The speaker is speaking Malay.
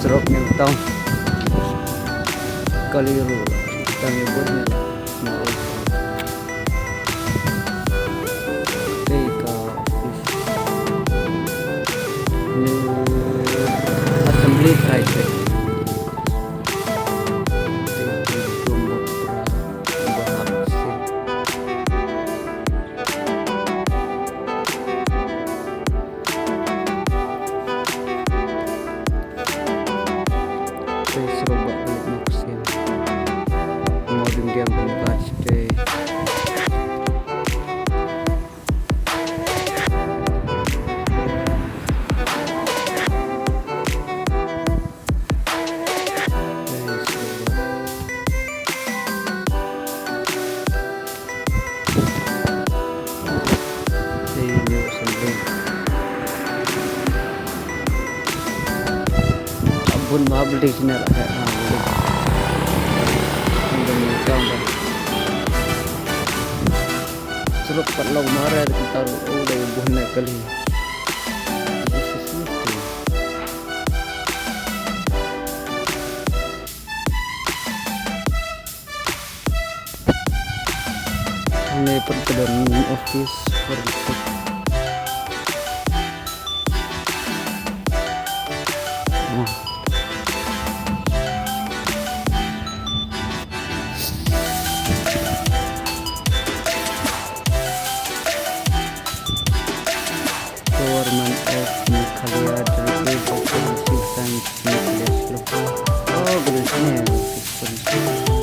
Ceruk ni utang kaliru kita nyebutnya assembly private serobak balik maksir mau dia membaca deh pun mau beli sini lah Ceruk patlau marah kita udah ibu naik kali ini perkedan office for government of Nikalia dari Polisi Sains Nuclear. Oh, benar ni.